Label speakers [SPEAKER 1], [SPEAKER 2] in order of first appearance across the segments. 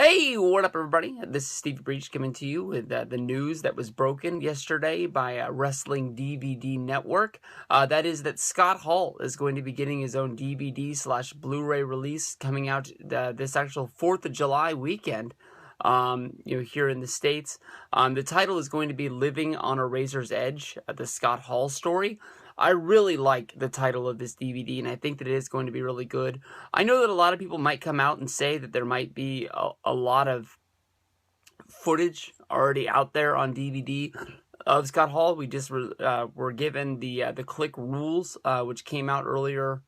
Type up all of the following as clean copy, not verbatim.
[SPEAKER 1] Hey, what up, everybody? This is Steve Breach coming to you with the news that was broken yesterday by Wrestling DVD Network. That is that Scott Hall is going to be getting his own DVD/Blu-ray release coming out this actual 4th of July weekend. Here in the States. The title is going to be Living on a Razor's Edge, the Scott Hall story. I really like the title of this DVD, and I think that it is going to be really good. I know that a lot of people might come out and say that there might be a lot of footage already out there on DVD of Scott Hall. We just were given the Click Rules, which came out earlier.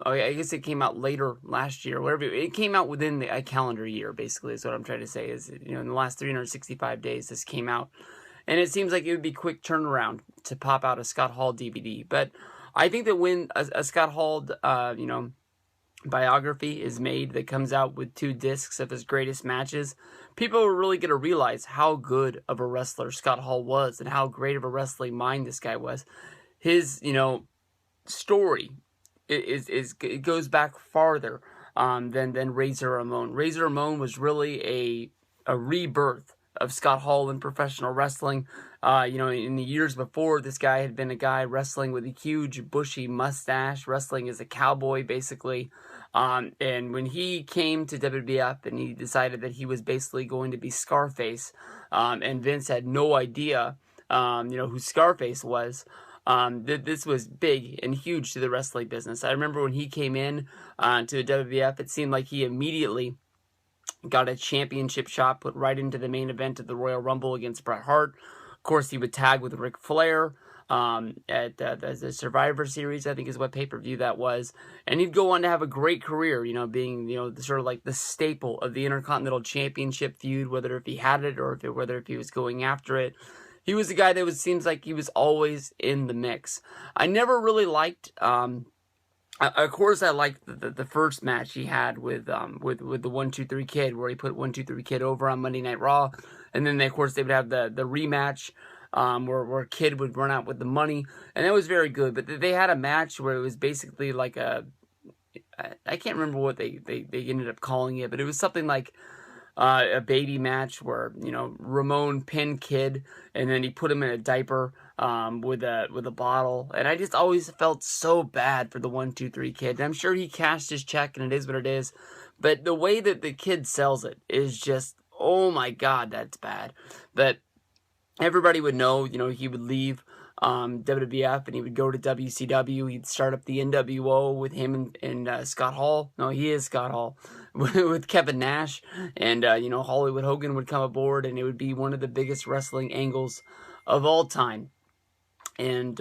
[SPEAKER 1] I guess it came out later last year, whatever. It came out within a calendar year, basically, is what I'm trying to say. Is, in the last 365 days, this came out. And it seems like it would be quick turnaround to pop out a Scott Hall DVD. But I think that when a Scott Hall, biography is made that comes out with 2 discs of his greatest matches, people are really going to realize how good of a wrestler Scott Hall was and how great of a wrestling mind this guy was. His, story it goes back farther than Razor Ramon. Razor Ramon was really a rebirth of Scott Hall in professional wrestling. In the years before, this guy had been a guy wrestling with a huge bushy mustache, wrestling as a cowboy, basically. And when he came to WWF and he decided that he was basically going to be Scarface, and Vince had no idea, who Scarface was. This was big and huge to the wrestling business. I remember when he came in to the WWF, it seemed like he immediately got a championship shot put right into the main event of the Royal Rumble against Bret Hart. Of course, he would tag with Ric Flair at the Survivor Series, I think is what pay-per-view that was. And he'd go on to have a great career, being, sort of like the staple of the Intercontinental Championship feud, whether if he had it or whether if he was going after it. He was a guy that seems like he was always in the mix. I never really liked, of course, I liked the first match he had with the 1-2-3 Kid, where he put 1-2-3 Kid over on Monday Night Raw, and then of course they would have the rematch where Kid would run out with the money, and that was very good. But they had a match where it was basically like I can't remember what they ended up calling it, but it was something like a baby match where Ramon pinned Kid and then he put him in a diaper with a bottle, and I just always felt so bad for the 1-2-3 Kid. And I'm sure he cashed his check and it is what it is, but the way that the Kid sells it is just, oh my god, that's bad. But everybody would know, he would leave WWF and he would go to WCW. He'd start up the NWO with him and Scott Hall. No, he is Scott Hall with Kevin Nash, and Hollywood Hogan would come aboard, and it would be one of the biggest wrestling angles of all time. And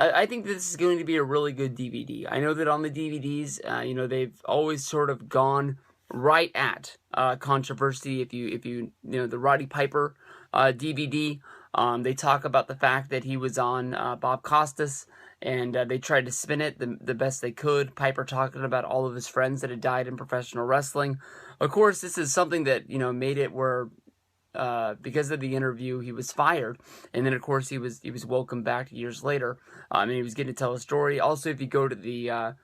[SPEAKER 1] I think this is going to be a really good DVD. I know that on the DVDs, they've always sort of gone right at controversy. If you the Roddy Piper DVD, they talk about the fact that he was on Bob Costas, and they tried to spin it the best they could. Piper talking about all of his friends that had died in professional wrestling. Of course, this is something that made it where because of the interview he was fired, and then of course he was welcomed back years later, and he was getting to tell a story. Also, if you go to the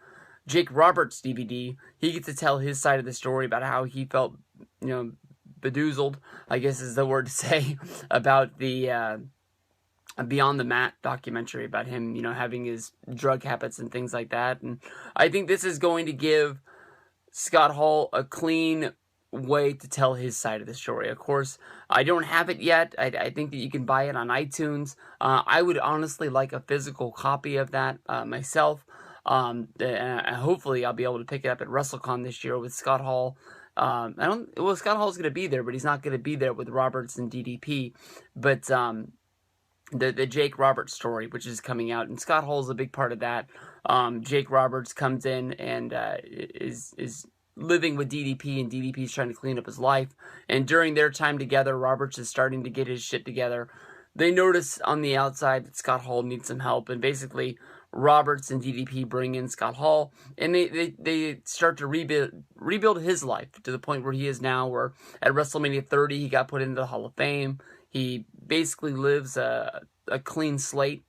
[SPEAKER 1] Jake Roberts DVD, he gets to tell his side of the story about how he felt bedoozled, I guess is the word to say, about the Beyond the Mat documentary about him, having his drug habits and things like that. And I think this is going to give Scott Hall a clean way to tell his side of the story. Of course, I don't have it yet. I think that you can buy it on iTunes. I would honestly like a physical copy of that myself. And hopefully I'll be able to pick it up at WrestleCon this year with Scott Hall. Scott Hall's going to be there, but he's not going to be there with Roberts and DDP. But the Jake Roberts story, which is coming out, and Scott Hall's a big part of that. Jake Roberts comes in and is living with DDP, and DDP's trying to clean up his life. And during their time together, Roberts is starting to get his shit together. They notice on the outside that Scott Hall needs some help, and basically Roberts and DDP bring in Scott Hall, and they start to rebuild his life to the point where he is now, where at WrestleMania 30 he got put into the Hall of Fame. He basically lives a clean slate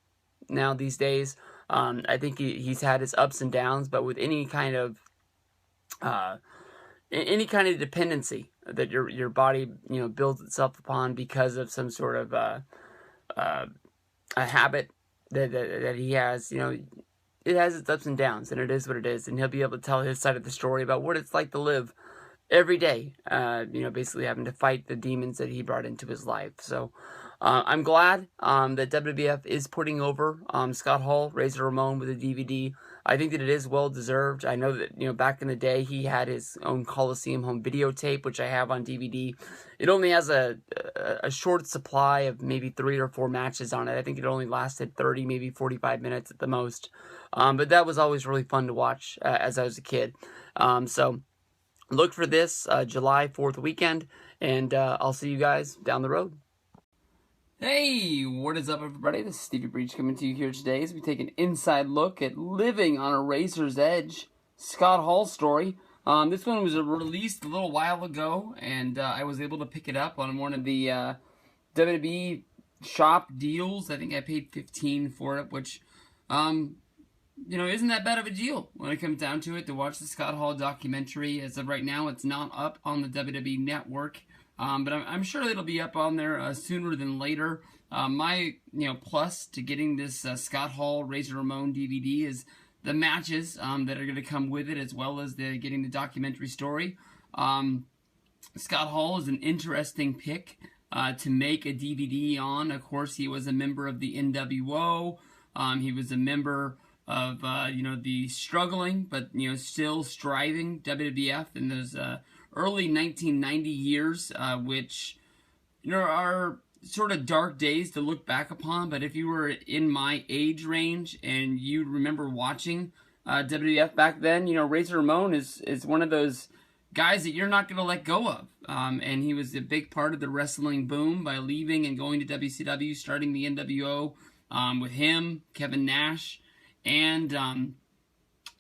[SPEAKER 1] now these days. I think he's had his ups and downs, but with any kind of any kind of dependency that your body, you know, builds itself upon because of some sort of a habit that he has. You know, it has its ups and downs, and it is what it is. And he'll be able to tell his side of the story about what it's like to live every day, you know, basically having to fight the demons that he brought into his life. So I'm glad that WWF is putting over Scott Hall, Razor Ramon with a DVD. I think that it is well deserved. I know that, you know, back in the day he had his own Coliseum home videotape, which I have on DVD. It only has a short supply of maybe 3 or 4 matches on it. I think it only lasted 30, maybe 45 minutes at the most. But that was always really fun to watch as I was a kid. So look for this July 4th weekend, and I'll see you guys down the road. Hey, what is up, everybody? This is Stevie Breach coming to you here today as we take an inside look at Living on a Razor's Edge, Scott Hall story. This one was released a little while ago, and I was able to pick it up on one of the WWE shop deals. I think I paid $15 for it, which, you know, isn't that bad of a deal when it comes down to it, to watch the Scott Hall documentary. As of right now, it's not up on the WWE Network. But I'm sure it'll be up on there sooner than later. My plus to getting this Scott Hall Razor Ramon DVD is the matches that are going to come with it, as well as getting the documentary story. Scott Hall is an interesting pick to make a DVD on. Of course, he was a member of the NWO. He was a member of the struggling but still striving WWF in those early 1990 years, which are sort of dark days to look back upon. But if you were in my age range and you remember watching WWF back then, Razor Ramon is one of those guys that you're not going to let go of. And he was a big part of the wrestling boom by leaving and going to WCW, starting the NWO with him, Kevin Nash, and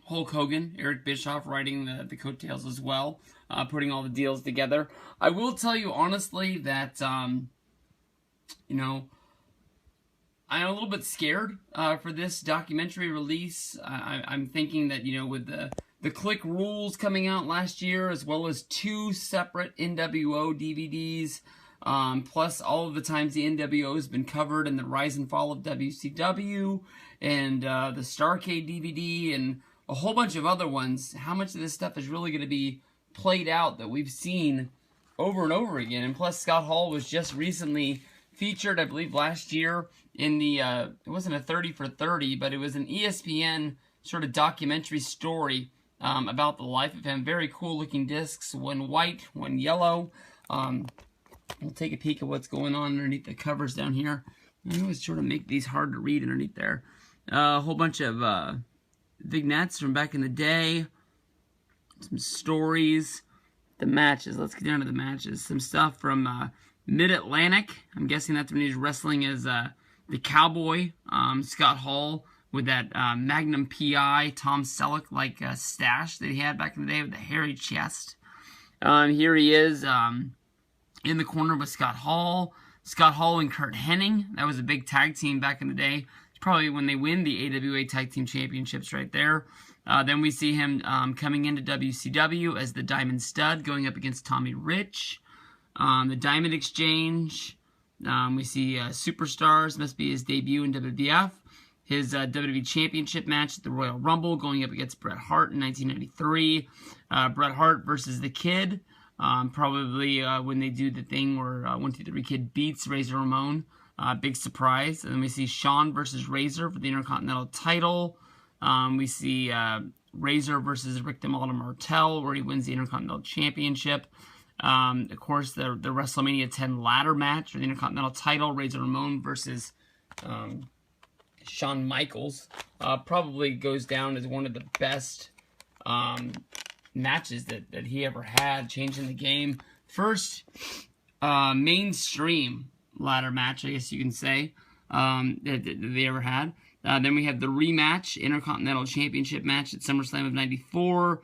[SPEAKER 1] Hulk Hogan, Eric Bischoff writing the coattails as well, putting all the deals together. I will tell you honestly that, I'm a little bit scared for this documentary release. I'm thinking that, with the Click rules coming out last year, as well as 2 separate NWO DVDs, plus all of the times the NWO has been covered in the Rise and Fall of WCW, and the Starrcade DVD, and a whole bunch of other ones, how much of this stuff is really going to be played out that we've seen over and over again? And plus, Scott Hall was just recently featured, I believe, last year in the, it wasn't a 30 for 30, but it was an ESPN sort of documentary story about the life of him. Very cool looking discs, one white, one yellow. We'll take a peek at what's going on underneath the covers down here. I always sort of make these hard to read underneath there. A whole bunch of vignettes from back in the day, some stories, the matches. Let's get down to the matches. Some stuff from Mid-Atlantic. I'm guessing that's when he was wrestling as the Cowboy, Scott Hall, with that Magnum PI, Tom Selleck-like stash that he had back in the day with the hairy chest. Here he is in the corner with Scott Hall. Scott Hall and Kurt Hennig. That was a big tag team back in the day. It's probably when they win the AWA Tag Team Championships right there. Then we see him coming into WCW as the Diamond Stud, going up against Tommy Rich. The Diamond Exchange. We see Superstars, must be his debut in WWF. His WWE Championship match at the Royal Rumble, going up against Bret Hart in 1993. Bret Hart versus the Kid. Probably when they do the thing where 1, 2, 3 Kid beats Razor Ramon. Big surprise. And then we see Shawn versus Razor for the Intercontinental title. We see Razor versus Rick DeMalta Martel, where he wins the Intercontinental Championship. Of course, the WrestleMania 10 ladder match for the Intercontinental title, Razor Ramon versus Shawn Michaels. Probably goes down as one of the best matches that he ever had, changing the game. First mainstream ladder match, I guess you can say, that they ever had. Then we have the rematch, Intercontinental Championship match at SummerSlam of 94.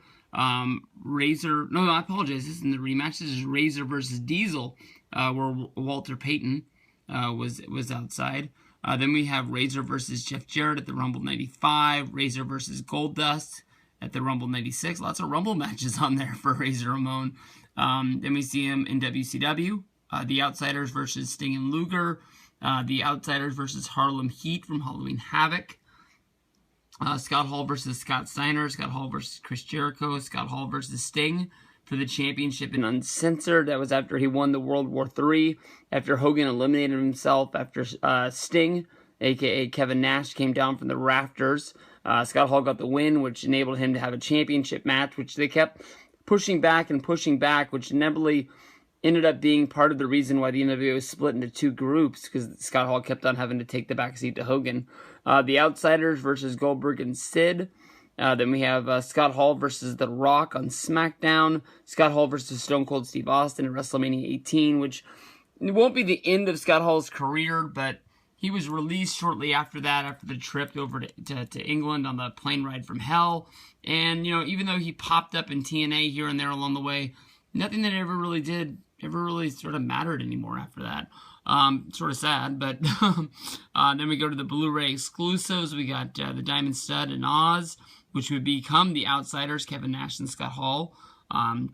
[SPEAKER 1] Razor, no, I apologize, this isn't the rematch. This is Razor versus Diesel, where Walter Payton was outside. Then we have Razor versus Jeff Jarrett at the Rumble 95. Razor versus Goldust at the Rumble 96. Lots of Rumble matches on there for Razor Ramon. Then we see him in WCW. The Outsiders versus Sting and Luger. The Outsiders versus Harlem Heat from Halloween Havoc. Scott Hall versus Scott Steiner. Scott Hall versus Chris Jericho. Scott Hall versus Sting for the championship in Uncensored. That was after he won the World War III, after Hogan eliminated himself, after Sting, a.k.a. Kevin Nash, came down from the rafters. Scott Hall got the win, which enabled him to have a championship match, which they kept pushing back, which inevitably ended up being part of the reason why the NWA was split into two groups, because Scott Hall kept on having to take the backseat to Hogan. The Outsiders versus Goldberg and Sid. Then we have Scott Hall versus The Rock on SmackDown. Scott Hall versus Stone Cold Steve Austin at WrestleMania 18, which won't be the end of Scott Hall's career, but he was released shortly after that, after the trip over to England on the plane ride from hell. And, even though he popped up in TNA here and there along the way, nothing that ever really sort of mattered anymore after that. Sort of sad, but then we go to the Blu-ray exclusives. We got the Diamond Stud and Oz, which would become the Outsiders, Kevin Nash and Scott Hall, come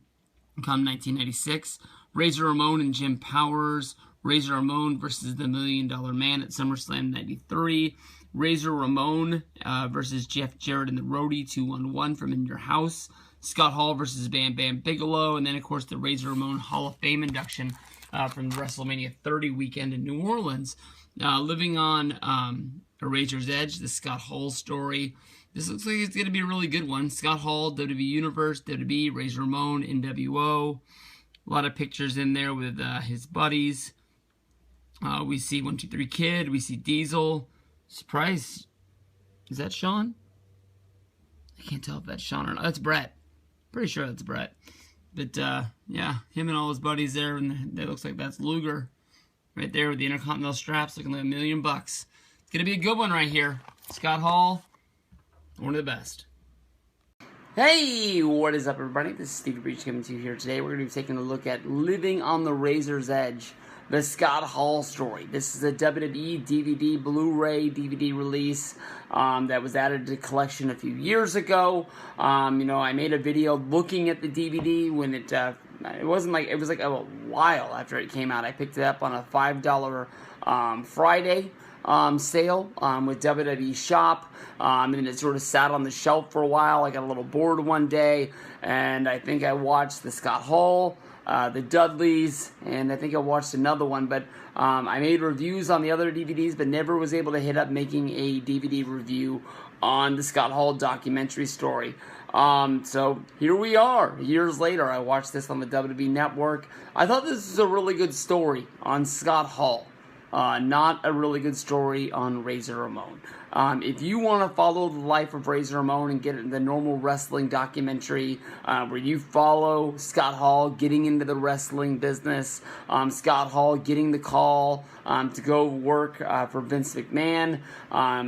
[SPEAKER 1] 1996. Razor Ramon and Jim Powers. Razor Ramon versus the $1 Million Man at SummerSlam 93. Razor Ramon versus Jeff Jarrett and the Roadie 2-on-1 from In Your House. Scott Hall versus Bam Bam Bigelow. And then, of course, the Razor Ramon Hall of Fame induction from the WrestleMania 30 weekend in New Orleans. Living on a Razor's Edge, the Scott Hall story. This looks like it's going to be a really good one. Scott Hall, WWE Universe, WWE, Razor Ramon, NWO. A lot of pictures in there with his buddies. We see 123 Kid. We see Diesel. Surprise. Is that Sean? I can't tell if that's Sean or not. That's Brett. Pretty sure that's Brett. But, yeah, him and all his buddies there. And it looks like that's Luger right there with the Intercontinental straps looking like $1 million. It's going to be a good one right here. Scott Hall, one of the best. Hey, what is up, everybody? This is Steve Breach coming to you here today. We're going to be taking a look at Living on the Razor's Edge, the Scott Hall story. This is a WWE DVD, Blu-ray DVD release that was added to the collection a few years ago. I made a video looking at the DVD when it was like a while after it came out. I picked it up on a $5 Friday sale with WWE Shop, and it sort of sat on the shelf for a while. I got a little bored one day, and I think I watched the Scott Hall, the Dudleys, and I think I watched another one, but I made reviews on the other DVDs, but never was able to hit up making a DVD review on the Scott Hall documentary story. So here we are, years later. I watched this on the WWE Network. I thought this was a really good story on Scott Hall. Not a really good story on Razor Ramon. If you want to follow the life of Razor Ramon and get the normal wrestling documentary where you follow Scott Hall getting into the wrestling business, Scott Hall getting the call to go work for Vince McMahon,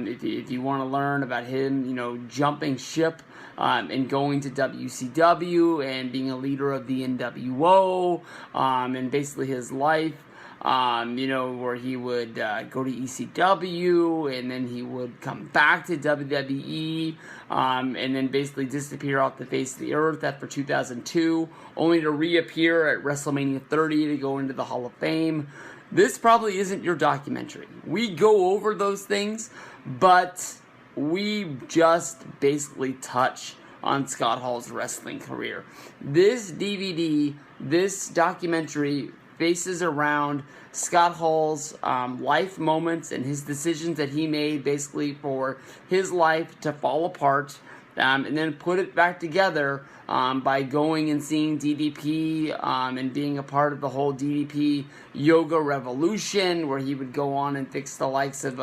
[SPEAKER 1] if you want to learn about him, jumping ship and going to WCW and being a leader of the NWO, and basically his life, where he would go to ECW, and then he would come back to WWE, and then basically disappear off the face of the earth after 2002, only to reappear at WrestleMania 30 to go into the Hall of Fame. This probably isn't your documentary. We go over those things, but we just basically touch on Scott Hall's wrestling career. This DVD, this documentary, bases around Scott Hall's life moments and his decisions that he made basically for his life to fall apart, and then put it back together by going and seeing DDP and being a part of the whole DDP yoga revolution, where he would go on and fix the likes of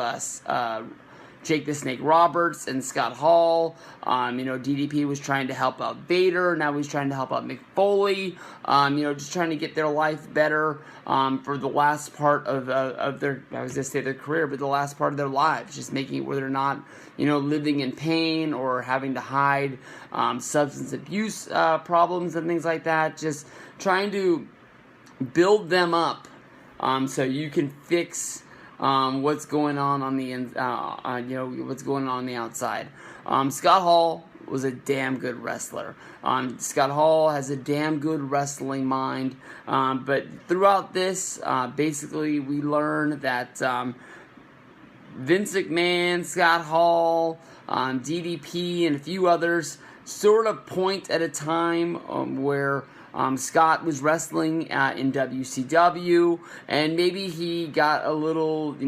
[SPEAKER 1] Jake the Snake Roberts and Scott Hall. DDP was trying to help out Vader. Now he's trying to help out Mick Foley. Just trying to get their life better for the last part of their, I was going to say their career, but the last part of their lives. Just making it where they're not, living in pain or having to hide substance abuse problems and things like that. Just trying to build them up so you can fix what's going on the what's going on the outside. Scott Hall was a damn good wrestler. Scott Hall has a damn good wrestling mind. But throughout this, basically we learn that Vince McMahon, Scott Hall, DDP, and a few others sort of point at a time where Scott was wrestling in WCW, and maybe he got a little, he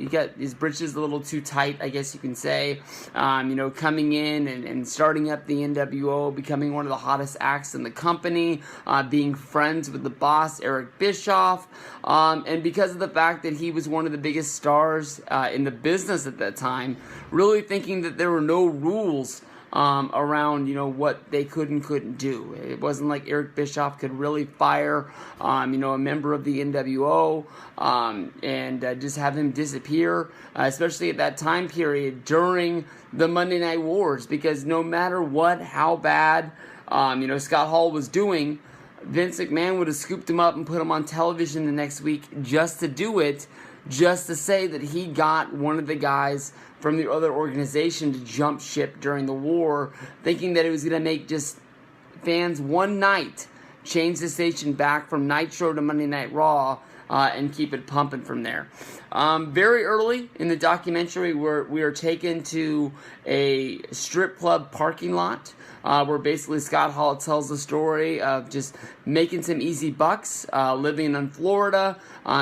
[SPEAKER 1] got his britches a little too tight, I guess you can say. Coming in and starting up the NWO, becoming one of the hottest acts in the company, being friends with the boss, Eric Bischoff, and because of the fact that he was one of the biggest stars in the business at that time, really thinking that there were no rules around, what they could and couldn't do. It wasn't like Eric Bischoff could really fire, a member of the NWO and just have him disappear, especially at that time period during the Monday Night Wars, because no matter how bad, Scott Hall was doing, Vince McMahon would have scooped him up and put him on television the next week just to do it, just to say that he got one of the guys from the other organization to jump ship during the war, thinking that it was going to make just fans one night change the station back from Nitro to Monday Night Raw and keep it pumping from there. Very early in the documentary, we are taken to a strip club parking lot where basically Scott Hall tells the story of just making some easy bucks, living in Florida,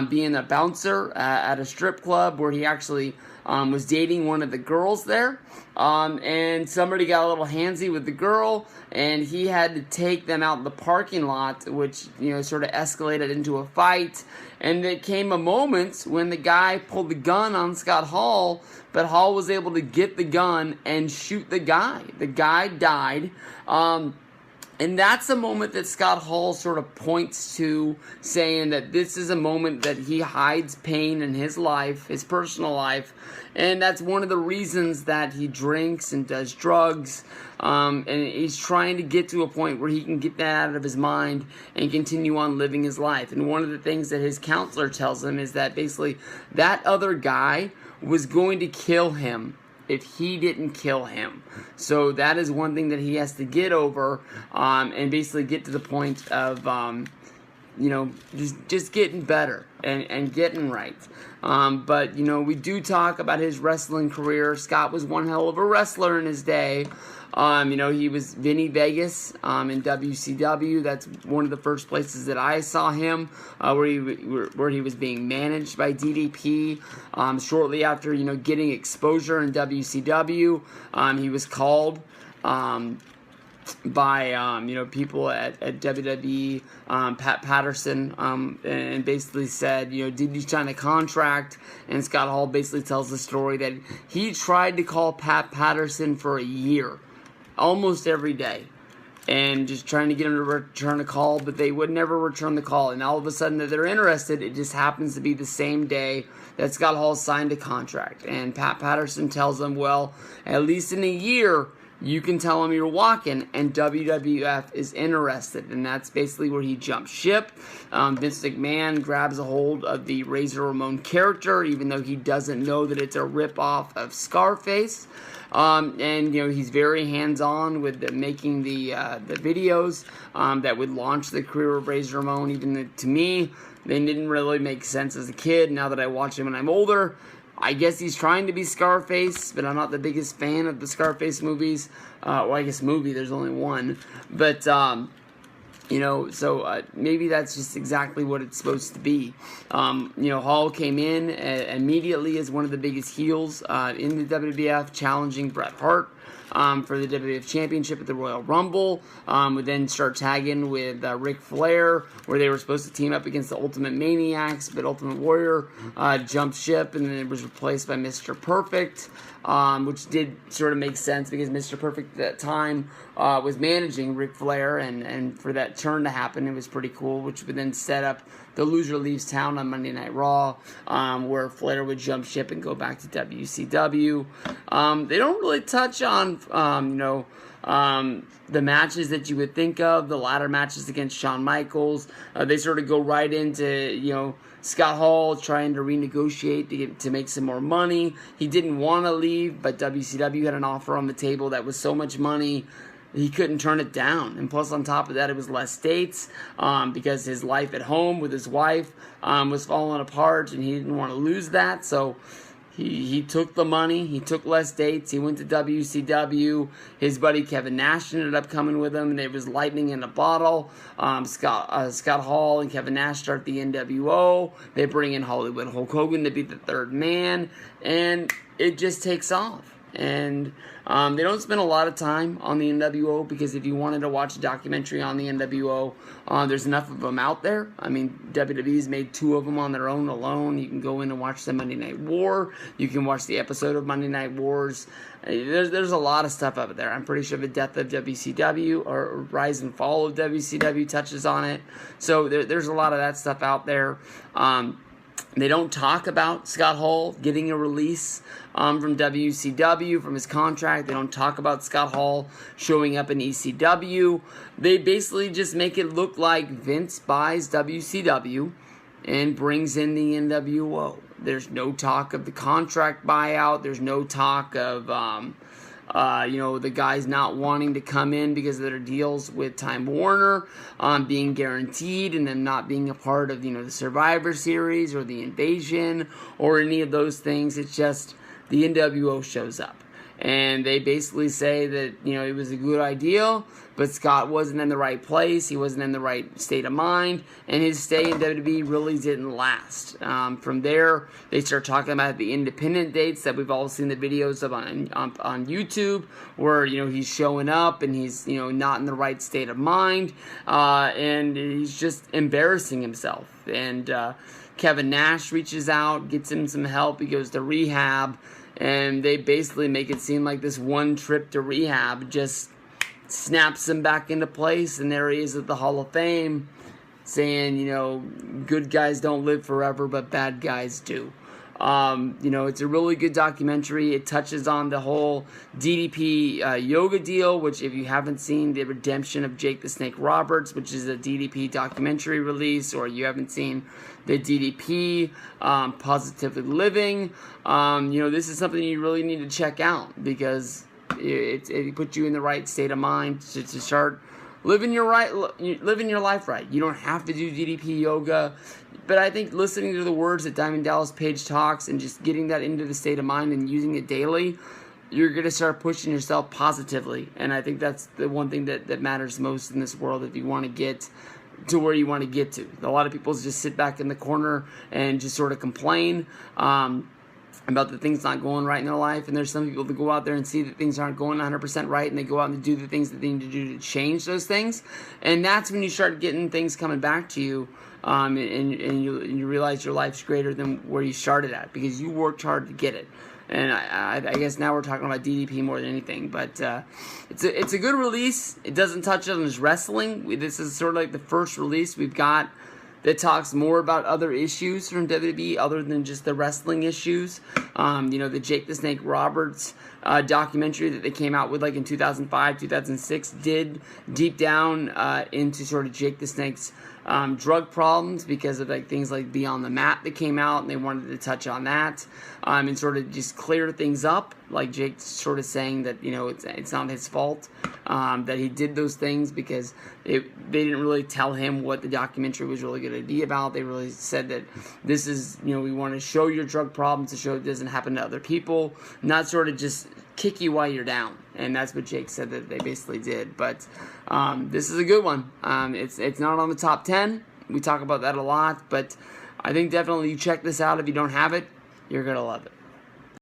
[SPEAKER 1] being a bouncer at a strip club where he actually was dating one of the girls there, and somebody got a little handsy with the girl, and he had to take them out in the parking lot, which, sort of escalated into a fight, and there came a moment when the guy pulled the gun on Scott Hall, but Hall was able to get the gun and shoot the guy. The guy died, and that's a moment that Scott Hall sort of points to, saying that this is a moment that he hides pain in his life, his personal life, and that's one of the reasons that he drinks and does drugs, and he's trying to get to a point where he can get that out of his mind and continue on living his life. And one of the things that his counselor tells him is that basically that other guy was going to kill him if he didn't kill him. So that is one thing that he has to get over, and basically get to the point of, just getting better and getting right. But, we do talk about his wrestling career. Scott was one hell of a wrestler in his day. He was Vinny Vegas in WCW. That's one of the first places that I saw him, where he was being managed by DDP. Shortly after, getting exposure in WCW, he was called by people at WWE, Pat Patterson, and basically said, did you sign a contract? And Scott Hall basically tells the story that he tried to call Pat Patterson for a year, almost every day, and just trying to get him to return a call, but they would never return the call. And all of a sudden that they're interested, it just happens to be the same day that Scott Hall signed a contract. And Pat Patterson tells him, well, at least in a year, you can tell him you're walking, and WWF is interested. And that's basically where he jumps ship. Vince McMahon grabs a hold of the Razor Ramon character, even though he doesn't know that it's a ripoff of Scarface. And he's very hands-on with making the videos that would launch the career of Razor Ramon. Even to me, they didn't really make sense as a kid. Now that I watch them when I'm older, I guess he's trying to be Scarface, but I'm not the biggest fan of the Scarface movies. There's only one. But, so maybe that's just exactly what it's supposed to be. Hall came in immediately as one of the biggest heels in the WWF, challenging Bret Hart for the WWF Championship at the Royal Rumble. Would then start tagging with Ric Flair, where they were supposed to team up against the Ultimate Maniacs, but Ultimate Warrior jumped ship, and then it was replaced by Mr. Perfect, which did sort of make sense because Mr. Perfect at that time was managing Ric Flair, and for that turn to happen, it was pretty cool, which would then set up the loser leaves town on Monday Night Raw, where Flair would jump ship and go back to WCW. They don't really touch on of, the matches that you would think of, the ladder matches against Shawn Michaels. They sort of go right into, Scott Hall trying to renegotiate to make some more money. He didn't want to leave, but WCW had an offer on the table that was so much money he couldn't turn it down. And plus, on top of that, it was less dates because his life at home with his wife was falling apart, and he didn't want to lose that. So he took the money. He took less dates. He went to WCW. His buddy Kevin Nash ended up coming with him, and it was lightning in a bottle. Scott Hall and Kevin Nash start the NWO. They bring in Hollywood Hulk Hogan to be the third man, and it just takes off. And they don't spend a lot of time on the NWO because if you wanted to watch a documentary on the NWO, there's enough of them out there. I mean, WWE's made 2 of them on their own alone. You can go in and watch the Monday Night War. You can watch the episode of Monday Night Wars. There's a lot of stuff up there. I'm pretty sure the death of WCW or rise and fall of WCW touches on it. So there's a lot of that stuff out there. They don't talk about Scott Hall getting a release from WCW, from his contract. They don't talk about Scott Hall showing up in ECW. They basically just make it look like Vince buys WCW and brings in the NWO. There's no talk of the contract buyout. There's no talk of the guys not wanting to come in because of their deals with Time Warner being guaranteed and them not being a part of, the Survivor Series or the Invasion or any of those things. It's just the NWO shows up. And they basically say that, it was a good idea, but Scott wasn't in the right place. He wasn't in the right state of mind. And his stay in WWE really didn't last. From there, they start talking about the independent dates that we've all seen the videos of on YouTube, where, he's showing up and he's, not in the right state of mind. And he's just embarrassing himself. And Kevin Nash reaches out, gets him some help. He goes to rehab. And they basically make it seem like this one trip to rehab just snaps him back into place. And there he is at the Hall of Fame saying, good guys don't live forever, but bad guys do. It's a really good documentary. It touches on the whole DDP yoga deal, which if you haven't seen the redemption of Jake the Snake Roberts, which is a DDP documentary release, or you haven't seen the DDP Positively Living, this is something you really need to check out because it puts you in the right state of mind to start living your life right. You don't have to do DDP yoga. But I think listening to the words that Diamond Dallas Page talks and just getting that into the state of mind and using it daily, you're going to start pushing yourself positively. And I think that's the one thing that matters most in this world if you want to get to where you want to get to. A lot of people just sit back in the corner and just sort of complain about the things not going right in their life. And there's some people that go out there and see that things aren't going 100% right, and they go out and do the things that they need to do to change those things. And that's when you start getting things coming back to you. And you realize your life's greater than where you started at because you worked hard to get it. And I guess now we're talking about DDP more than anything, but it's a good release. It doesn't touch on his wrestling. This is sort of like the first release we've got that talks more about other issues from WWE other than just the wrestling issues. The Jake the Snake Roberts documentary that they came out with like in 2005, 2006 did deep down into sort of Jake the Snake's drug problems because of like things like Beyond the Mat that came out, and they wanted to touch on that and sort of just clear things up, like Jake sort of saying that it's not his fault that he did those things because they didn't really tell him what the documentary was really going to be about. They really said that this is we want to show your drug problems to show it doesn't happen to other people, not sort of just kick you while you're down. And that's what Jake said that they basically did. But this is a good one. It's not on the top 10. We talk about that a lot. But I think definitely you check this out. If you don't have it, you're going to love it.